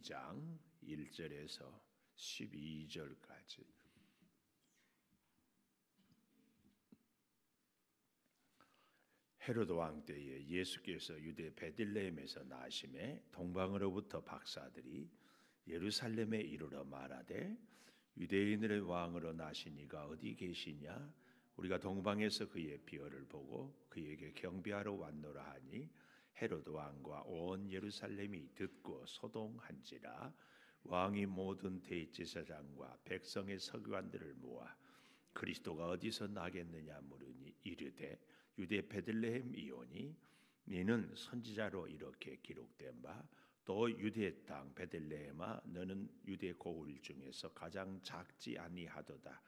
12장 1절에서 12절까지. 헤로드 왕 때에 예수께서 유대 베들레헴에서 나심에 동방으로부터 박사들이 예루살렘에 이르러 말하되 유대인들의 왕으로 나신 이가 어디 계시냐? 우리가 동방에서 그의 비열을 보고 그에게 경배하러 왔노라 하니 헤로드 왕과 온 예루살렘이 듣고 소동한지라. 왕이 모든 대제사장과 백성의 서기관들을 모아 그리스도가 어디서 나겠느냐 물으니 이르되 유대 베들레헴 이오니 너는 선지자로 이렇게 기록된 바 또 유대 땅 베들레헴아 너는 유대 고을 중에서 가장 작지 아니하도다.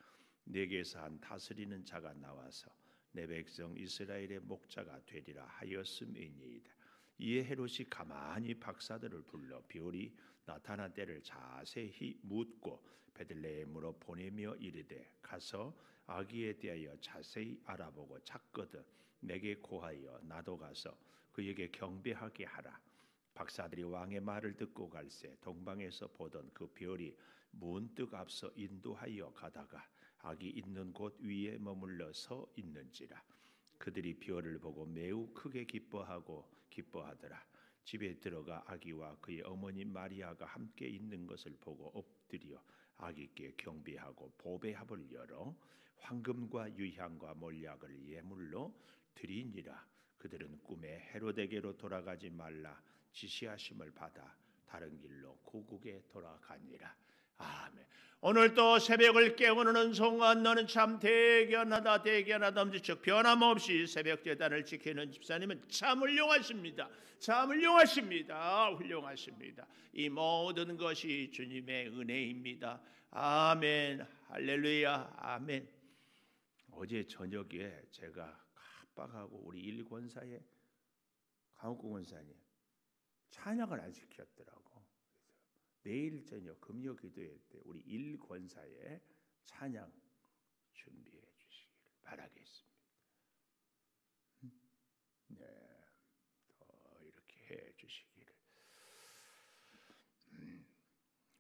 내게서 한 다스리는 자가 나와서 내 백성 이스라엘의 목자가 되리라 하였음이니이다. 이에 헤롯이 가만히 박사들을 불러 비올이 나타난 때를 자세히 묻고 베들레헴으로 보내며 이르되 가서 아기에 대하여 자세히 알아보고 찾거든 내게 고하여 나도 가서 그에게 경배하게 하라. 박사들이 왕의 말을 듣고 갈새 동방에서 보던 그 별이 문득 앞서 인도하여 가다가 아기 있는 곳 위에 머물러 서 있는지라. 그들이 별을 보고 매우 크게 기뻐하더라. 집에 들어가 아기와 그의 어머니 마리아가 함께 있는 것을 보고 엎드려 아기께 경배하고 보배합을 열어 황금과 유향과 몰약을 예물로 드리니라. 그들은 꿈에 헤롯에게로 돌아가지 말라 지시하심을 받아 다른 길로 고국에 돌아가니라. 아멘. 오늘 또 새벽을 깨우는 순간 너는 참 대견하다 엄지척 변함없이 새벽 제단을 지키는 집사님은 참 훌륭하십니다. 훌륭하십니다. 이 모든 것이 주님의 은혜입니다. 아멘. 할렐루야. 아멘. 어제 저녁에 제가 깜빡하고 우리 일권사의 강욱구 권사님 찬양을 안 시켰더라고. 내일 저녁 금요 기도회 때 우리 일권사에 찬양 준비해 주시기를 바라겠습니다. 네, 더 이렇게 해 주시기를.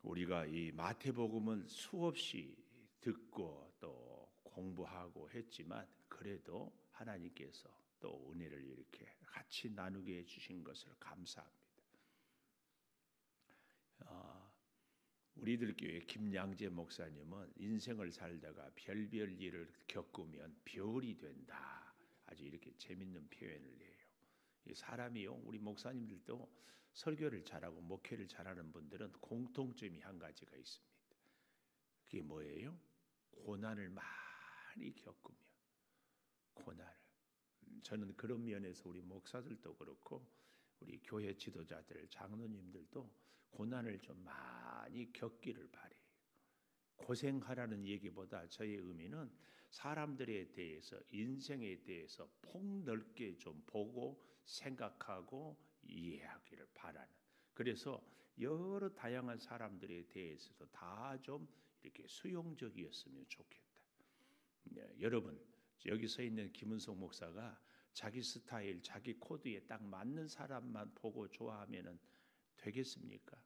우리가 이 마태복음은 수없이 듣고 또 공부하고 했지만 그래도 하나님께서 또 은혜를 이렇게 같이 나누게 해주신 것을 감사합니다. 우리들 교회 김양재 목사님은 인생을 살다가 별별 일을 겪으면 별이 된다. 아주 이렇게 재밌는 표현을 해요. 이 사람이요, 우리 목사님들도 설교를 잘하고 목회를 잘하는 분들은 공통점이 한 가지가 있습니다. 그게 뭐예요? 고난을 많이 겪으면 고난을. 저는 그런 면에서 우리 목사들도 그렇고 우리 교회 지도자들, 장로님들도 고난을 좀 많이 겪기를 바래요. 고생하라는 얘기보다 저의 의미는 사람들에 대해서, 인생에 대해서 폭넓게 좀 보고 생각하고 이해하기를 바라는. 그래서 여러 다양한 사람들에 대해서도 다 좀 이렇게 수용적이었으면 좋겠다. 여러분, 여기 서 있는 김은석 목사가 자기 스타일, 자기 코드에 딱 맞는 사람만 보고 좋아하면 되겠습니까?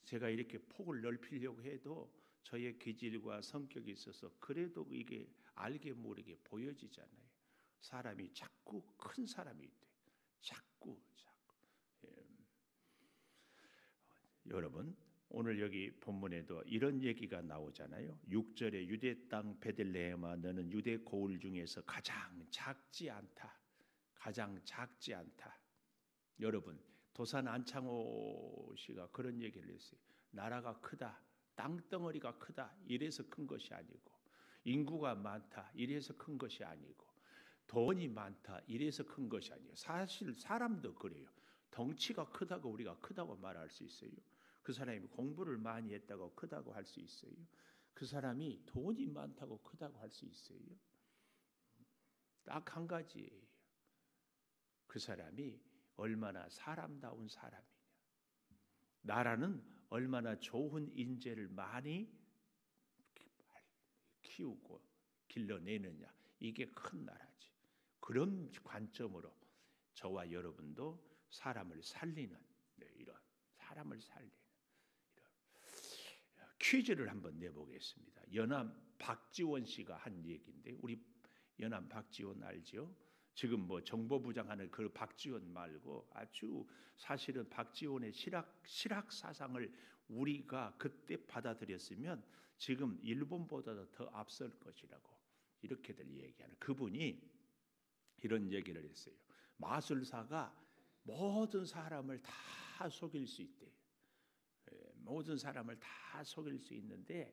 제가 이렇게 폭을 넓히려고 해도 저의 기질과 성격이 있어서 그래도 이게 알게 모르게 보여지잖아요. 사람이 자꾸 큰 사람이 돼. 자꾸. 예. 여러분, 오늘 여기 본문에도 이런 얘기가 나오잖아요. 6절에 유대 땅 베들레헴아 너는 유대 고을 중에서 가장 작지 않다. 여러분, 도산 안창호 씨가 그런 얘기를 했어요. 나라가 크다, 땅덩어리가 크다 이래서 큰 것이 아니고, 인구가 많다 이래서 큰 것이 아니고, 돈이 많다 이래서 큰 것이 아니에요. 사실 사람도 그래요. 덩치가 크다고 우리가 크다고 말할 수 있어요. 그 사람이 공부를 많이 했다고 크다고 할 수 있어요. 그 사람이 돈이 많다고 크다고 할 수 있어요. 딱 한 가지예요. 그 사람이 얼마나 사람다운 사람이냐, 나라는 얼마나 좋은 인재를 많이 키우고 길러내느냐, 이게 큰 나라지. 그런 관점으로 저와 여러분도 사람을 살리는, 이런 사람을 살리는 퀴즈를 한번 내보겠습니다. 연암 박지원 씨가 한 얘기인데, 우리 연암 박지원 알죠? 지금 뭐 정보부장하는 그 박지원 말고 아주 사실은 박지원의 실학 사상을 우리가 그때 받아들였으면 지금 일본보다도 더 앞설 것이라고 이렇게들 얘기하는 그분이 이런 얘기를 했어요. 마술사가 모든 사람을 다 속일 수 있대요. 모든 사람을 다 속일 수 있는데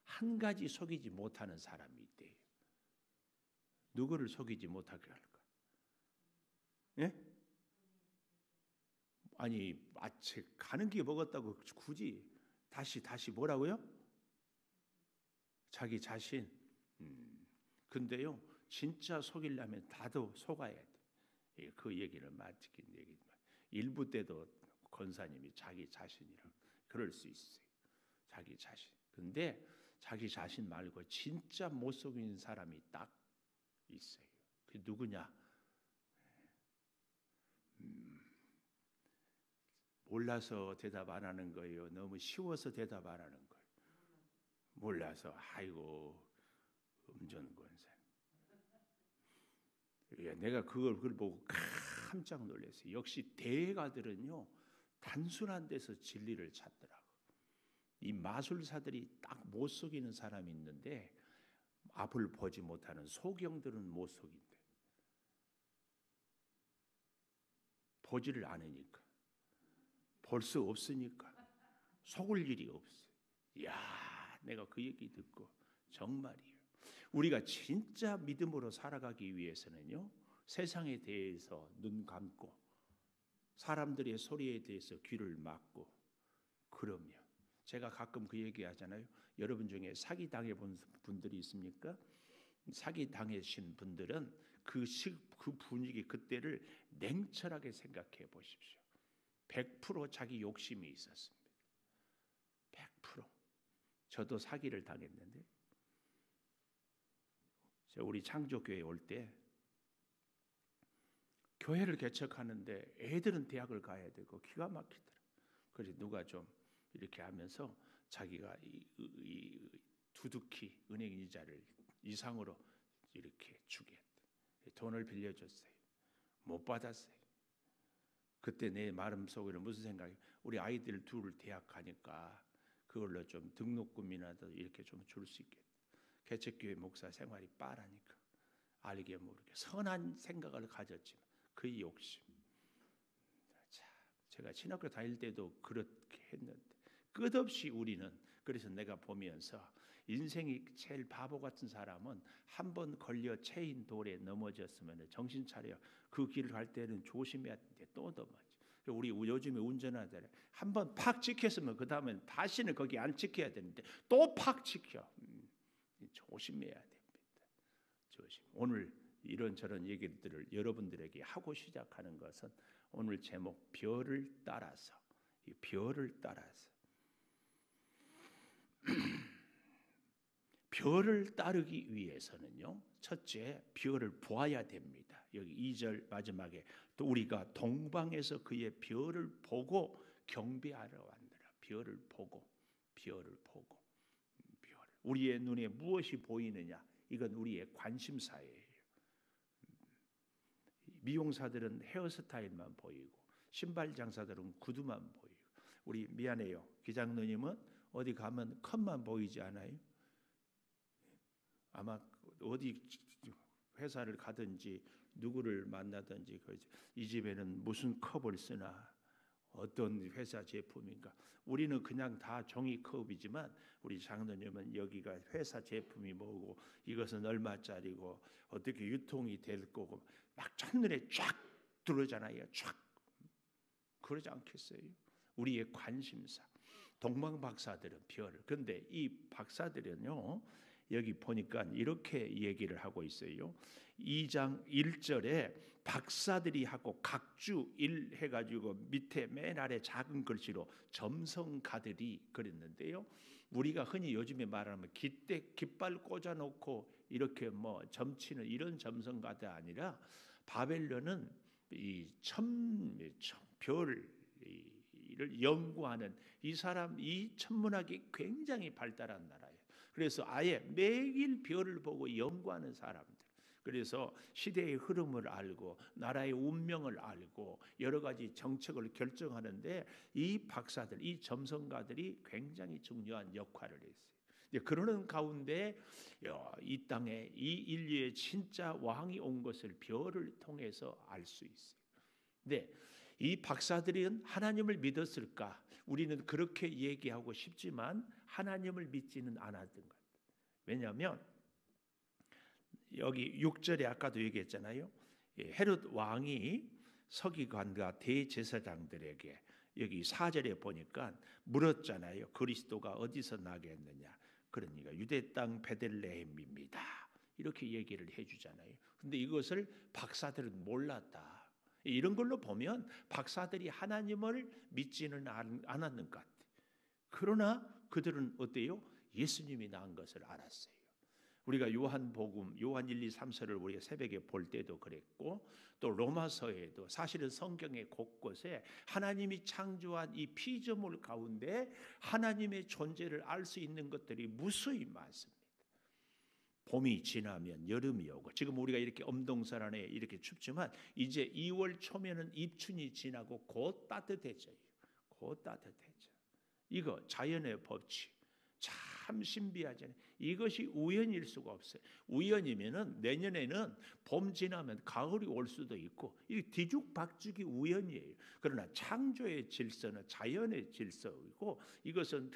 한 가지 속이지 못하는 사람이 있대요. 누구를 속이지 못하게 할까? 예? 아니, 가는 게 먹었다고 굳이 다시 뭐라고요? 자기 자신. 근데요, 진짜 속이려면 다도 속아야 돼. 그 얘기를 마치긴 얘기지만 일부 때도 권사님이 자기 자신이라고 그럴 수 있어요. 자기 자신. 근데 자기 자신 말고 진짜 못 속이는 사람이 딱 있어요. 그게 누구냐? 몰라서 대답 안 하는 거예요. 너무 쉬워서 대답 안 하는 거예요. 몰라서. 아이고, 음전권세. 내가 그걸 보고 깜짝 놀랐어요. 역시 대가들은요, 단순한 데서 진리를 찾더라고. 이 마술사들이 딱 못 속이는 사람이 있는데 앞을 보지 못하는 소경들은 못 속인대. 보지를 않으니까. 볼 수 없으니까. 속을 일이 없어. 이야, 내가 그 얘기 듣고 정말이에요. 우리가 진짜 믿음으로 살아가기 위해서는요, 세상에 대해서 눈 감고 사람들의 소리에 대해서 귀를 막고, 그러면 제가 가끔 그 얘기 하잖아요. 여러분 중에 사기 당해본 분들이 있습니까? 사기 당하신 분들은 그 분위기 그때를 냉철하게 생각해 보십시오. 100% 자기 욕심이 있었습니다. 100%. 저도 사기를 당했는데, 우리 창조교회 올 때 교회를 개척하는데 애들은 대학을 가야 되고 기가 막히더라. 그래서 누가 좀 이렇게 하면서 자기가 이 두둑히 은행 이자를 이상으로 이렇게 주겠대. 돈을 빌려줬어요. 못 받았어요. 그때 내 마음속에는 무슨 생각이? 우리 아이들 둘 대학 가니까 그걸로 좀 등록금이라도 이렇게 좀 줄 수 있겠다. 개척교회 목사 생활이 빠르니까 알게 모르게 선한 생각을 가졌지만 그 욕심. 자, 제가 신학교 다닐 때도 그렇게 했는데 끝없이 우리는, 그래서 내가 보면서 인생이 제일 바보 같은 사람은 한 번 걸려 체인 돌에 넘어졌으면 정신 차려. 그 길을 갈 때는 조심해야 되는데 또 넘어져. 우리 요즘에 운전하잖아요. 한 번 팍 찍혔으면 그 다음엔 다시는 거기 안 찍혀야 되는데 또 팍 찍혀. 조심해야 됩니다. 조심. 오늘 이런저런 얘기들을 여러분들에게 하고 시작하는 것은 오늘 제목 별을 따라서, 이 별을 따라서 별을 따르기 위해서는요, 첫째 별을 보아야 됩니다. 여기 2절 마지막에 또 우리가 동방에서 그의 별을 보고 경배하러 왔느라. 별을 보고, 별을 보고, 별. 우리의 눈에 무엇이 보이느냐? 이건 우리의 관심사예요. 미용사들은 헤어스타일만 보이고 신발 장사들은 구두만 보이고, 우리 미안해요. 기장누님은 어디 가면 컷만 보이지 않아요? 아마 어디 회사를 가든지 누구를 만나든지 이 집에는 무슨 컵을 쓰나, 어떤 회사 제품인가. 우리는 그냥 다 종이컵이지만 우리 장로님은 여기가 회사 제품이 뭐고 이것은 얼마짜리고 어떻게 유통이 될 거고 막 첫눈에 쫙 들어오잖아요. 쫙. 그러지 않겠어요? 우리의 관심사. 동방 박사들은 별. 근데 이 박사들은요, 여기 보니까 이렇게 얘기를 하고 있어요. 2장 1절에 박사들이 하고 각주 일 해가지고 밑에 맨 아래 작은 글씨로 점성가들이 그랬는데요. 우리가 흔히 요즘에 말하면 깃발 꽂아놓고 이렇게 뭐 점치는 이런 점성가가 아니라 바벨론은 이 별 천문학을 연구하는 이 사람, 이 천문학이 굉장히 발달한 나라예요. 그래서 아예 매일 별을 보고 연구하는 사람들. 그래서 시대의 흐름을 알고 나라의 운명을 알고 여러 가지 정책을 결정하는데 이 박사들, 이 점성가들이 굉장히 중요한 역할을 했어요. 그러는 가운데 이 땅에 이 인류의 진짜 왕이 온 것을 별을 통해서 알 수 있어요. 네, 이 박사들은 하나님을 믿었을까? 우리는 그렇게 얘기하고 싶지만 하나님을 믿지는 않았던 것 같아요. 왜냐하면 여기 6절에 아까도 얘기했잖아요. 헤롯 왕이 서기관과 대제사장들에게 여기 4절에 보니까 물었잖아요. 그리스도가 어디서 나겠느냐? 그러니까 유대 땅 베들레헴입니다. 이렇게 얘기를 해주잖아요. 근데 이것을 박사들은 몰랐다. 이런 걸로 보면 박사들이 하나님을 믿지는 않았는 것 같아요. 그러나 그들은 어때요? 예수님이 낳은 것을 알았어요. 우리가 요한복음, 요한 1, 2, 3서를 우리가 새벽에 볼 때도 그랬고 또 로마서에도 사실은 성경의 곳곳에 하나님이 창조한 이 피조물 가운데 하나님의 존재를 알 수 있는 것들이 무수히 많습니다. 봄이 지나면 여름이 오고 지금 우리가 이렇게 엄동설 안에 이렇게 춥지만 이제 2월 초면은 입춘이 지나고 곧 따뜻해져요. 곧 따뜻해져. 이거 자연의 법칙. 참 신비하잖아요. 이것이 우연일 수가 없어요. 우연이면은 내년에는 봄 지나면 가을이 올 수도 있고 이 뒤죽박죽이 우연이에요. 그러나 창조의 질서는 자연의 질서이고 이것은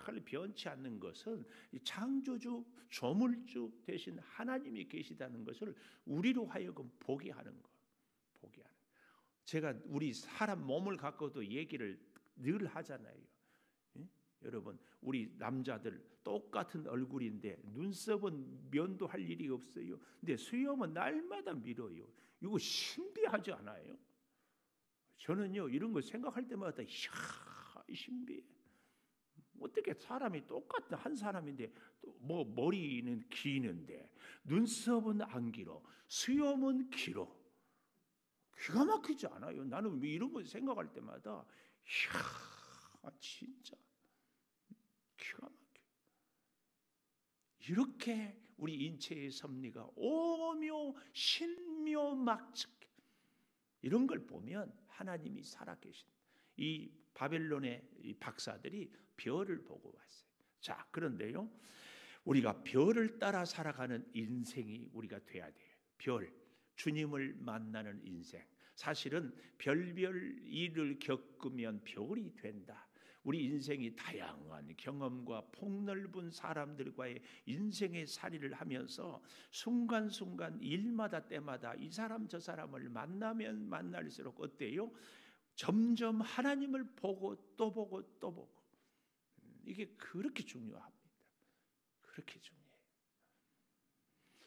늘 변치 않는 것은 창조주, 조물주 대신 하나님이 계시다는 것을 우리로 하여금 보게 하는 거. 보게 하는. 제가 우리 사람 몸을 갖고도 얘기를 늘 하잖아요. 여러분 우리 남자들 똑같은 얼굴인데 눈썹은 면도할 일이 없어요. 근데 수염은 날마다 밀어요. 이거 신비하지 않아요? 저는요 이런 거 생각할 때마다 이야 신비해. 어떻게 사람이 똑같은 한 사람인데 뭐 머리는 기는데 눈썹은 안 길어 수염은 길어. 기가 막히지 않아요? 나는 이런 거 생각할 때마다 이야 진짜 기가 막혀. 이렇게 우리 인체의 섭리가 오묘 신묘막측 이런 걸 보면 하나님이 살아계신 이 바벨론의 이 박사들이 별을 보고 왔어요. 자, 그런데요. 우리가 별을 따라 살아가는 인생이 우리가 돼야 돼요. 별, 주님을 만나는 인생. 사실은 별별 일을 겪으면 별이 된다. 우리 인생이 다양한 경험과 폭넓은 사람들과의 인생의 살이를 하면서 순간순간 일마다 때마다 이 사람 저 사람을 만나면 만날수록 어때요? 점점 하나님을 보고 또 보고 또 보고. 이게 그렇게 중요합니다. 그렇게 중요해요.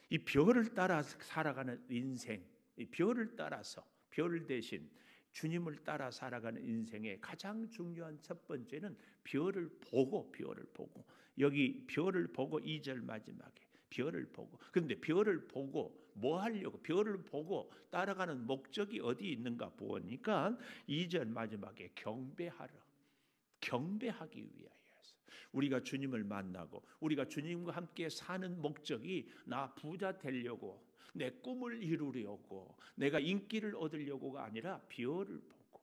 이 별을 따라 살아가는 인생, 이 별을 따라서 별 대신 주님을 따라 살아가는 인생의 가장 중요한 첫 번째는 별을 보고 여기 별을 보고 2절 마지막에 별을 보고. 그런데 별을 보고 뭐 하려고? 별을 보고 따라가는 목적이 어디 있는가 보니까 2절 마지막에 경배하기 위하여서 우리가 주님을 만나고 우리가 주님과 함께 사는 목적이 나 부자 되려고 내 꿈을 이루려고 내가 인기를 얻으려고가 아니라 별을 보고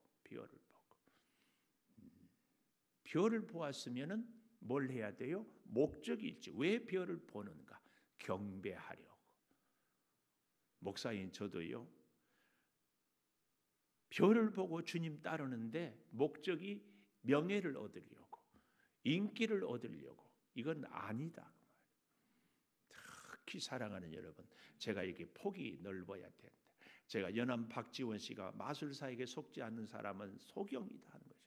별을 보았으면은 뭘 해야 돼요? 목적이 있지. 왜 별을 보는가? 경배하려고. 목사인 저도요. 별을 보고 주님 따르는데 목적이 명예를 얻으려고 인기를 얻으려고 이건 아니다. 특히 사랑하는 여러분, 제가 이게 폭이 넓어야 된다. 제가 연암 박지원 씨가 마술사에게 속지 않는 사람은 소경이다 하는 거죠.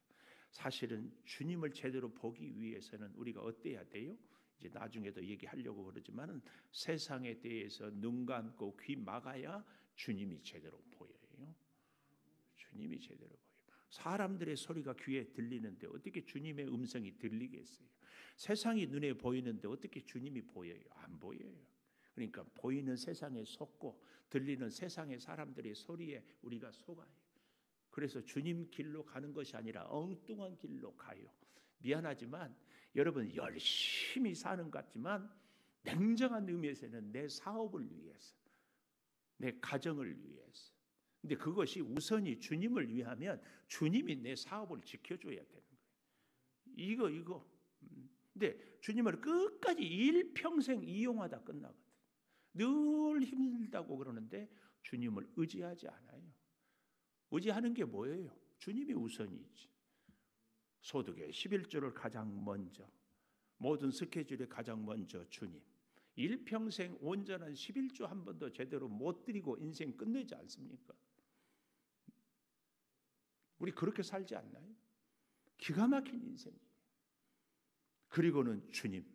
사실은 주님을 제대로 보기 위해서는 우리가 어때야 돼요? 이제 나중에도 얘기하려고 그러지만은 세상에 대해서 눈 감고 귀 막아야 주님이 제대로 보여요. 주님이 제대로 보여요. 사람들의 소리가 귀에 들리는데 어떻게 주님의 음성이 들리겠어요? 세상이 눈에 보이는데 어떻게 주님이 보여요? 안 보여요. 그러니까 보이는 세상에 속고 들리는 세상의 사람들의 소리에 우리가 속아요. 그래서 주님 길로 가는 것이 아니라 엉뚱한 길로 가요. 미안하지만 여러분 열심히 사는 것 같지만 냉정한 의미에서는 내 사업을 위해서, 내 가정을 위해서. 근데 그것이 우선이 주님을 위하면 주님이 내 사업을 지켜줘야 되는 거예요. 이거. 근데 주님을 끝까지 일평생 이용하다 끝나거든. 늘 힘들다고 그러는데 주님을 의지하지 않아요. 의지하는 게 뭐예요? 주님이 우선이지. 소득의 11조를 가장 먼저, 모든 스케줄에 가장 먼저 주님. 일평생 온전한 11조 한 번도 제대로 못 드리고 인생 끝내지 않습니까? 우리 그렇게 살지 않나요? 기가 막힌 인생이에요. 그리고는 주님,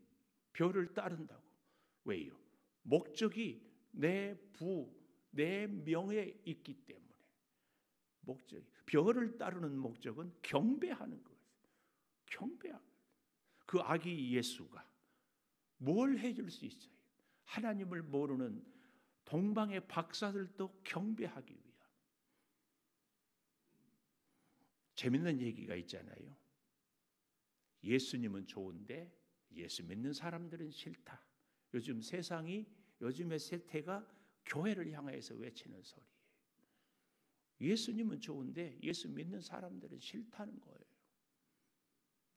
별을 따른다고. 왜요? 목적이 내 부, 내 명예에 있기 때문에. 목적이. 별을 따르는 목적은 경배하는 거예요. 경배하는. 그 아기 예수가 뭘 해줄 수 있어요? 하나님을 모르는 동방의 박사들도 경배하기 위한. 재밌는 얘기가 있잖아요. 예수님은 좋은데 예수 믿는 사람들은 싫다. 요즘 세상이, 요즘의 세태가 교회를 향해서 외치는 소리예요. 예수님은 좋은데 예수 믿는 사람들은 싫다는 거예요.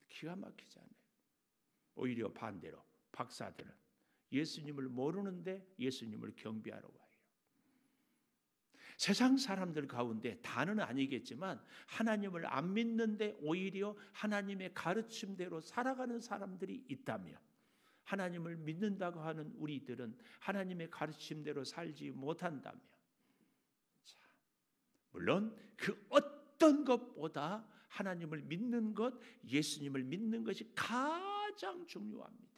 기가 막히잖아요. 오히려 반대로 박사들은 예수님을 모르는데 예수님을 경배하러 와요. 세상 사람들 가운데 다는 아니겠지만 하나님을 안 믿는데 오히려 하나님의 가르침대로 살아가는 사람들이 있다면, 하나님을 믿는다고 하는 우리들은 하나님의 가르침대로 살지 못한다면, 자, 물론 그 어떤 것보다 하나님을 믿는 것, 예수님을 믿는 것이 가장 중요합니다.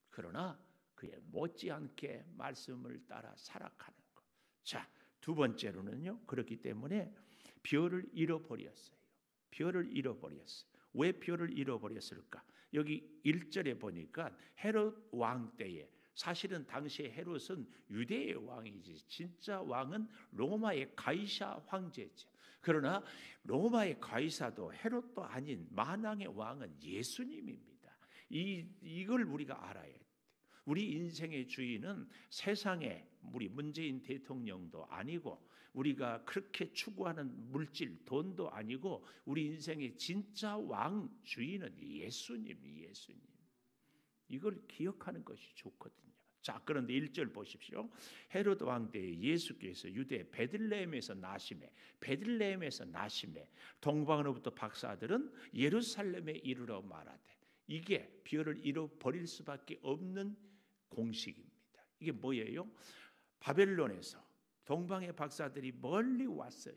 그러나 그에 못지않게 말씀을 따라 살아가는 것. 자, 두 번째로는요, 그렇기 때문에 별을 잃어버렸어요. 별을 잃어버렸어요. 왜 별을 잃어버렸을까? 여기 1절에 보니까 헤롯 왕 때에, 사실은 당시에 헤롯은 유대의 왕이지 진짜 왕은 로마의 가이사 황제죠. 그러나 로마의 가이사도 헤롯도 아닌 만왕의 왕은 예수님입니다. 이걸 우리가 알아야 돼요. 우리 인생의 주인은 세상에 우리 문재인 대통령도 아니고 우리가 그렇게 추구하는 물질, 돈도 아니고 우리 인생의 진짜 왕 주인은 예수님. 이걸 기억하는 것이 좋거든요. 자, 그런데 1절 보십시오. 헤롯 왕 때에 예수께서 유대 베들레헴에서 나심에 동방으로부터 박사들은 예루살렘에 이르러 말하되. 이게 별을 잃어버릴 수밖에 없는 공식입니다. 이게 뭐예요? 바벨론에서 동방의 박사들이 멀리 왔어요.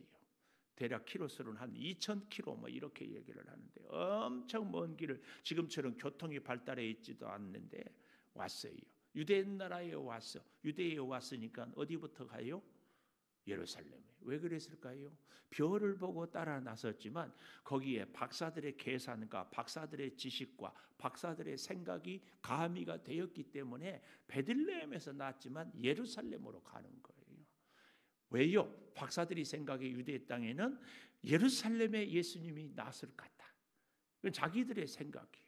대략 키로수로는 한 2,000km 뭐 이렇게 얘기를 하는데 엄청 먼 길을, 지금처럼 교통이 발달해 있지도 않는데 왔어요. 유대 나라에 왔어. 유대에 왔으니까 어디부터 가요? 예루살렘에. 왜 그랬을까요? 별을 보고 따라 나섰지만 거기에 박사들의 계산과 박사들의 지식과 박사들의 생각이 가미가 되었기 때문에 베들레헴에서 났지만 예루살렘으로 가는 거예요. 왜요? 박사들이 생각해 유대 땅에는 예루살렘에 예수님이 났을 것 같다. 이건 자기들의 생각이에요.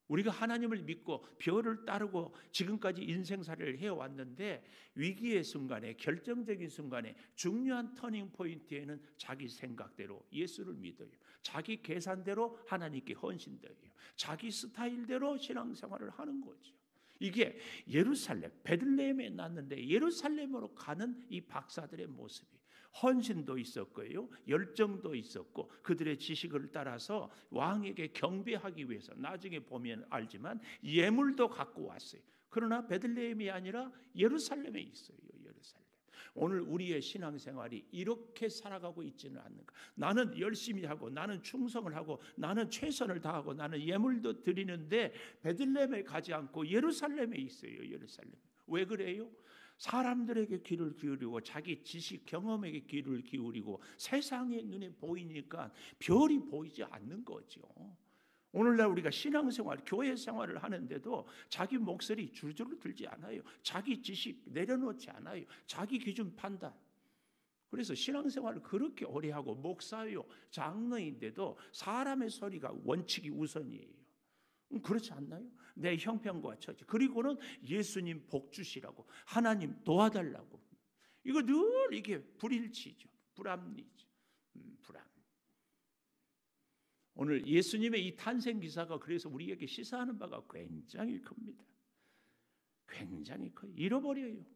우리가 하나님을 믿고 별을 따르고 지금까지 인생살이를 해왔는데 위기의 순간에, 결정적인 순간에, 중요한 터닝 포인트에는 자기 생각대로 예수를 믿어요. 자기 계산대로 하나님께 헌신돼요. 자기 스타일대로 신앙생활을 하는 거죠. 이게 예루살렘, 베들레헴에 났는데 예루살렘으로 가는 이 박사들의 모습이, 헌신도 있었고요, 열정도 있었고, 그들의 지식을 따라서 왕에게 경배하기 위해서, 나중에 보면 알지만 예물도 갖고 왔어요. 그러나 베들레헴이 아니라 예루살렘에 있어요. 예루살렘. 오늘 우리의 신앙생활이 이렇게 살아가고 있지는 않는가? 나는 열심히 하고, 나는 충성을 하고, 나는 최선을 다하고, 나는 예물도 드리는데 베들레헴에 가지 않고 예루살렘에 있어요. 예루살렘. 왜 그래요? 사람들에게 귀를 기울이고 자기 지식 경험에게 귀를 기울이고 세상의 눈에 보이니까 별이 보이지 않는 거죠. 오늘날 우리가 신앙생활, 교회 생활을 하는데도 자기 목소리 줄줄 들지 않아요. 자기 지식 내려놓지 않아요. 자기 기준 판단. 그래서 신앙생활을 그렇게 오래 하고 목사요, 장로인데도 사람의 소리가 원칙이 우선이에요. 그렇지 않나요? 내 형편과 처지, 그리고는 예수님 복 주시라고, 하나님 도와달라고. 이거 늘 이게 불일치죠. 불합리죠. 불합리. 오늘 예수님의 이 탄생 기사가 그래서 우리에게 시사하는 바가 굉장히 큽니다. 굉장히 커요. 잃어버려요.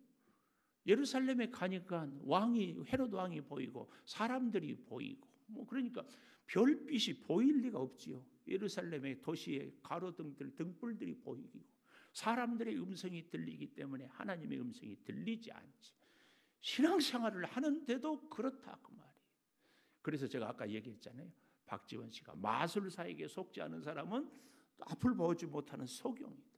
예루살렘에 가니까 헤롯 왕이 보이고 사람들이 보이고, 그러니까 별빛이 보일 리가 없지요. 예루살렘의 도시의 가로등들, 등불들이 보이고 사람들의 음성이 들리기 때문에 하나님의 음성이 들리지 않지. 신앙생활을 하는데도 그렇다 그 말이에요. 그래서 제가 아까 얘기했잖아요. 박지원 씨가 마술사에게 속지 않은 사람은 앞을 보지 못하는 소경이다.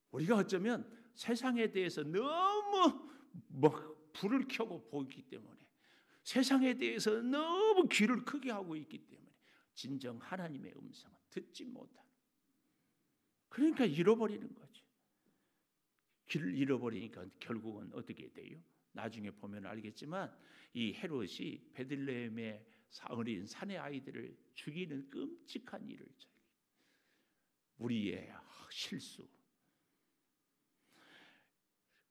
우리가 어쩌면 세상에 대해서 너무 불을 켜고 보이기 때문에, 세상에 대해서 너무 귀를 크게 하고 있기 때문에 진정 하나님의 음성은 듣지 못하는, 그러니까 잃어버리는 거죠. 길을 잃어버리니까 결국은 어떻게 돼요? 나중에 보면 알겠지만 이 헤롯이 베들레헴의 어린 사내 아이들을 죽이는 끔찍한 일을 저요. 우리의 실수.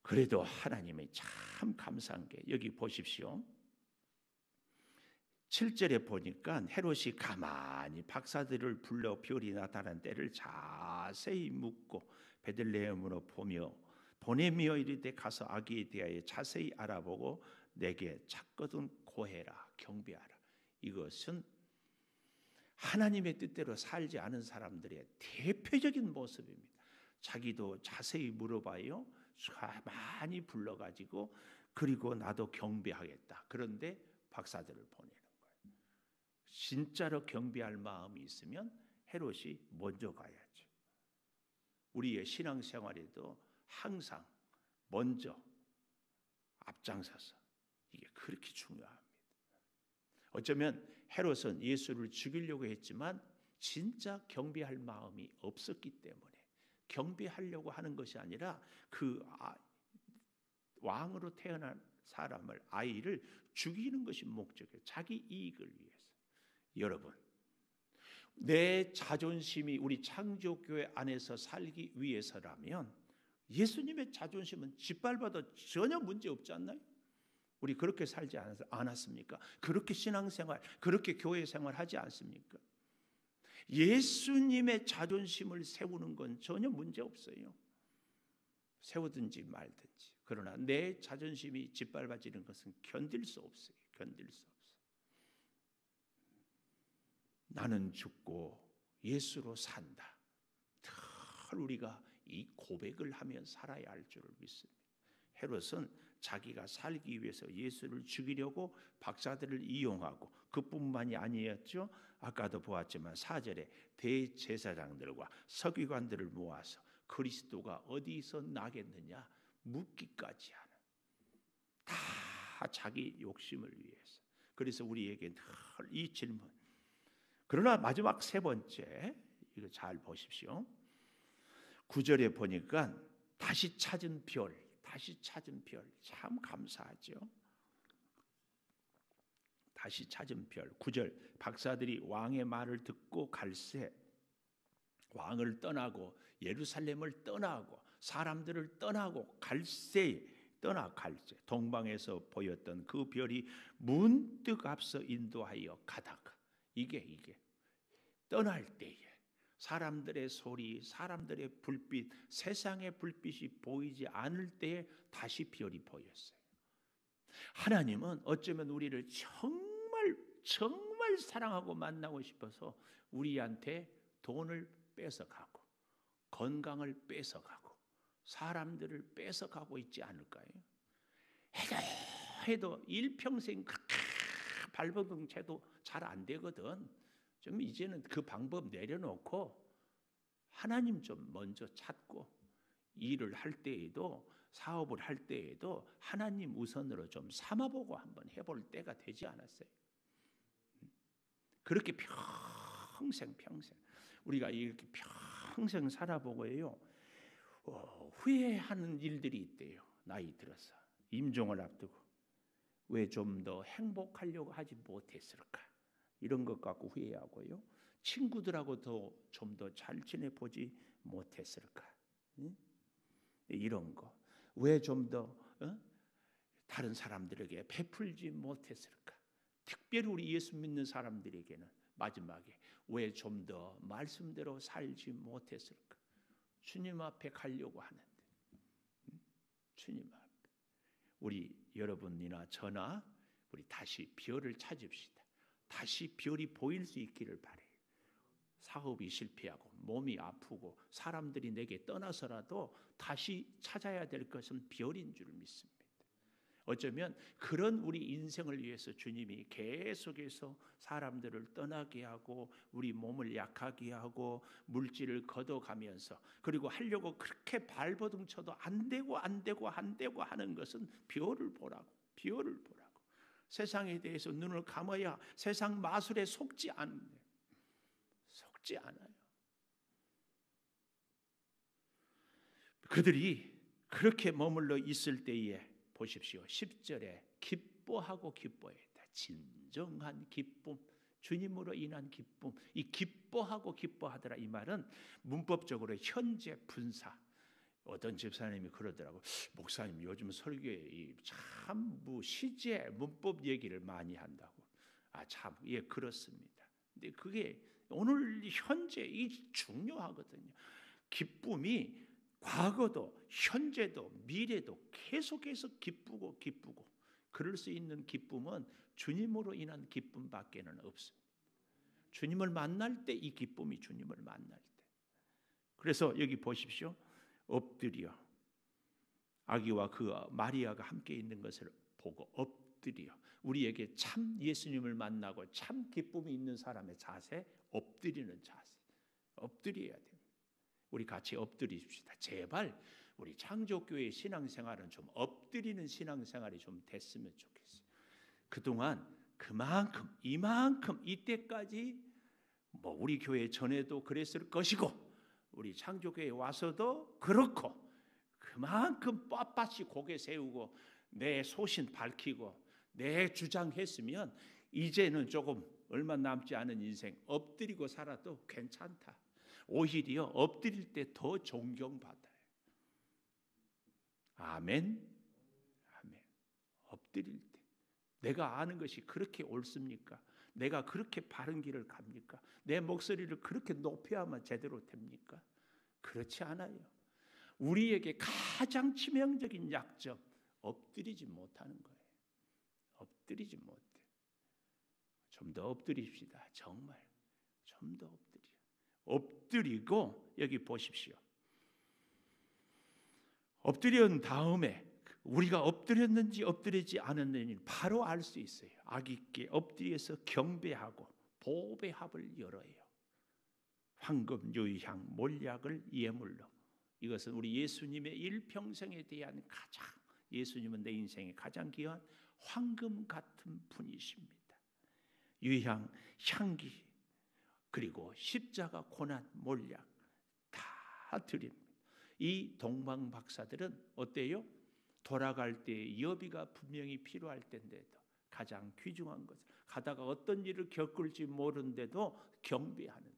그래도 하나님이 참 감사한 게, 여기 보십시오. 7절에 보니까 헤롯이 가만히 박사들을 불러 별이 나타난 때를 자세히 묻고 베들레헴으로 보내며 이르되 가서 아기에 대하여 자세히 알아보고 내게 찾거든 고해라, 경배하라. 이것은 하나님의 뜻대로 살지 않은 사람들의 대표적인 모습입니다. 자기도 자세히 물어봐요. 많이 불러가지고, 그리고 나도 경배하겠다. 그런데 박사들을 보내는 거예요. 진짜로 경배할 마음이 있으면 헤롯이 먼저 가야죠. 우리의 신앙생활에도 항상 먼저 앞장서서, 이게 그렇게 중요합니다. 어쩌면 헤롯은 예수를 죽이려고 했지만 진짜 경배할 마음이 없었기 때문에, 경배하려고 하는 것이 아니라 그 왕으로 태어난 사람을, 아이를 죽이는 것이 목적이에요. 자기 이익을 위해서. 여러분, 내 자존심이 우리 창조교회 안에서 살기 위해서라면 예수님의 자존심은 짓밟아도 전혀 문제 없지 않나요? 우리 그렇게 살지 않았습니까? 그렇게 신앙생활, 그렇게 교회 생활 하지 않습니까? 예수님의 자존심을 세우는 건 전혀 문제 없어요. 세우든지 말든지. 그러나 내 자존심이 짓밟아지는 것은 견딜 수 없어요. 견딜 수 없어요. 나는 죽고 예수로 산다. 늘 우리가 이 고백을 하며 살아야 할 줄을 믿습니다. 헤롯은 자기가 살기 위해서 예수를 죽이려고 박사들을 이용하고, 그뿐만이 아니었죠. 아까도 보았지만 4절에 대제사장들과 서기관들을 모아서 그리스도가 어디서 나겠느냐 묻기까지 하는, 다 자기 욕심을 위해서. 그래서 우리에게 늘 이 질문. 그러나 마지막 세 번째, 이거 잘 보십시오. 9절에 보니까 다시 찾은 별, 참 감사하죠. 다시 찾은 별. 9절, 박사들이 왕의 말을 듣고 갈새, 왕을 떠나고 예루살렘을 떠나고 사람들을 떠나고 갈새, 동방에서 보였던 그 별이 문득 앞서 인도하여 가다가, 이게 떠날 때에 사람들의 소리, 사람들의 불빛, 세상의 불빛이 보이지 않을 때에 다시 별이 보였어요. 하나님은 어쩌면 우리를 정말 사랑하고 만나고 싶어서 우리한테 돈을 뺏어가고, 건강을 뺏어가고, 사람들을 뺏어가고 있지 않을까요? 해도 일평생 그렇게 발버둥 쳐도 잘 안 되거든. 좀 이제는 그 방법 내려놓고 하나님 좀 먼저 찾고, 일을 할 때에도, 사업을 할 때에도 하나님 우선으로 좀 삼아보고 한번 해볼 때가 되지 않았어요? 그렇게 평생 우리가 이렇게 평생 살아보고요, 후회하는 일들이 있대요. 나이 들어서 임종을 앞두고 왜 좀 더 행복하려고 하지 못했을까? 이런 것 갖고 후회하고요. 친구들하고 좀 더 잘 지내보지 못했을까? 이런 거. 왜 좀 더 다른 사람들에게 베풀지 못했을까? 특별히 우리 예수 믿는 사람들에게는 마지막에 왜 좀 더 말씀대로 살지 못했을까? 주님 앞에 가려고 하는데, 주님 앞에 우리 여러분이나 저나 우리 다시 별을 찾읍시다. 다시 별이 보일 수 있기를 바래요. 사업이 실패하고 몸이 아프고 사람들이 내게 떠나서라도 다시 찾아야 될 것은 별인 줄 믿습니다. 어쩌면 그런 우리 인생을 위해서 주님이 계속해서 사람들을 떠나게 하고 우리 몸을 약하게 하고 물질을 걷어가면서 그리고 하려고 그렇게 발버둥 쳐도 안 되고 하는 것은 별을 보라고, 별을 보라고. 세상에 대해서 눈을 감아야 세상 마술에 속지 않아요. 그들이 그렇게 머물러 있을 때에 보십시오. 10절에 기뻐하고 기뻐했다. 진정한 기쁨, 주님으로 인한 기쁨. 이 기뻐하고 기뻐하더라 이 말은 문법적으로 현재 분사. 어떤 집사님이 그러더라고. 목사님 요즘 설교에 참 시제 문법 얘기를 많이 한다고. 참 예 그렇습니다. 근데 그게 오늘 현재 이 중요하거든요. 기쁨이 과거도 현재도 미래도 계속해서 기쁘고 그럴 수 있는 기쁨은 주님으로 인한 기쁨밖에는 없습니다. 주님을 만날 때 이 기쁨이 주님을 만날 때. 그래서 여기 보십시오. 엎드려 아기와 그 마리아가 함께 있는 것을 보고 엎드려. 우리에게 참 예수님을 만나고 참 기쁨이 있는 사람의 자세, 엎드리는 자세. 엎드려야 됩니다. 우리 같이 엎드리십시다. 제발 우리 창조교회 신앙생활은 좀 엎드리는 신앙생활이 좀 됐으면 좋겠어요. 그동안 그만큼 이만큼 이때까지 우리 교회 전에도 그랬을 것이고 우리 창조교회에 와서도 그렇고 그만큼 빳빳이 고개 세우고 내 소신 밝히고 내 주장했으면 이제는 조금 얼마 남지 않은 인생 엎드리고 살아도 괜찮다. 오히려 엎드릴 때 더 존경받아요. 아멘. 아멘. 엎드릴 때 내가 아는 것이 그렇게 옳습니까? 내가 그렇게 바른 길을 갑니까? 내 목소리를 그렇게 높여야만 제대로 됩니까? 그렇지 않아요. 우리에게 가장 치명적인 약점, 엎드리지 못하는 거예요. 엎드리지 못해. 좀 더 엎드립시다. 정말 좀 더 엎드리고 여기 보십시오. 엎드린 다음에 우리가 엎드렸는지 엎드리지 않았는지 바로 알 수 있어요. 아기께 엎드려서 경배하고 보배 합을 열어요. 황금, 유향, 몰약을 예물로. 이것은 우리 예수님의 일평생에 대한 가장 예수님은 내 인생에 가장 귀한 황금 같은 분이십니다. 유향, 향기 그리고 십자가, 고난, 몰약 다 드립니다. 이 동방 박사들은 어때요? 돌아갈 때 여비가 분명히 필요할 텐데도 가장 귀중한 것을 가다가 어떤 일을 겪을지 모르는데도 경배하는데.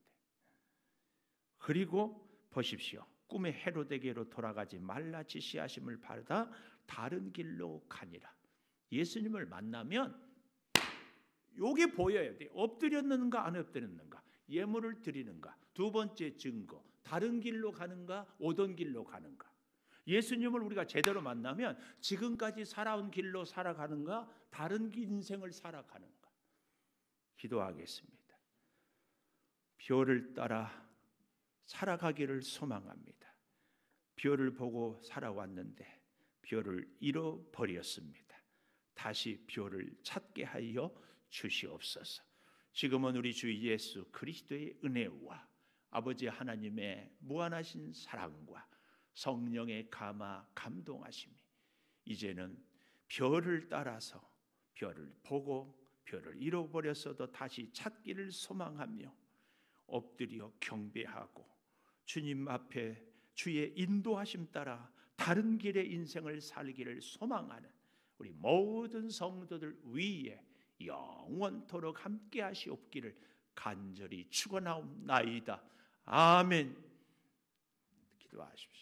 그리고 보십시오. 꿈의 헤로데게로 돌아가지 말라 지시하심을 받아 다른 길로 가니라. 예수님을 만나면 요게 보여야 돼. 엎드렸는가 안 엎드렸는가. 예물을 드리는가. 두 번째 증거. 다른 길로 가는가 오던 길로 가는가. 예수님을 우리가 제대로 만나면 지금까지 살아온 길로 살아가는가 다른 인생을 살아가는가. 기도하겠습니다. 별을 따라 살아가기를 소망합니다. 별을 보고 살아왔는데 별을 잃어버렸습니다. 다시 별을 찾게 하여 주시옵소서. 지금은 우리 주 예수 그리스도의 은혜와 아버지 하나님의 무한하신 사랑과 성령의 감화 감동하심이 이제는 별을 따라서 별을 보고 별을 잃어버렸어도 다시 찾기를 소망하며 엎드려 경배하고 주님 앞에 주의 인도하심 따라 다른 길의 인생을 살기를 소망하는 우리 모든 성도들 위에 영원토록 함께 하시옵기를 간절히 축원하옵나이다. 아멘. 기도하십시오.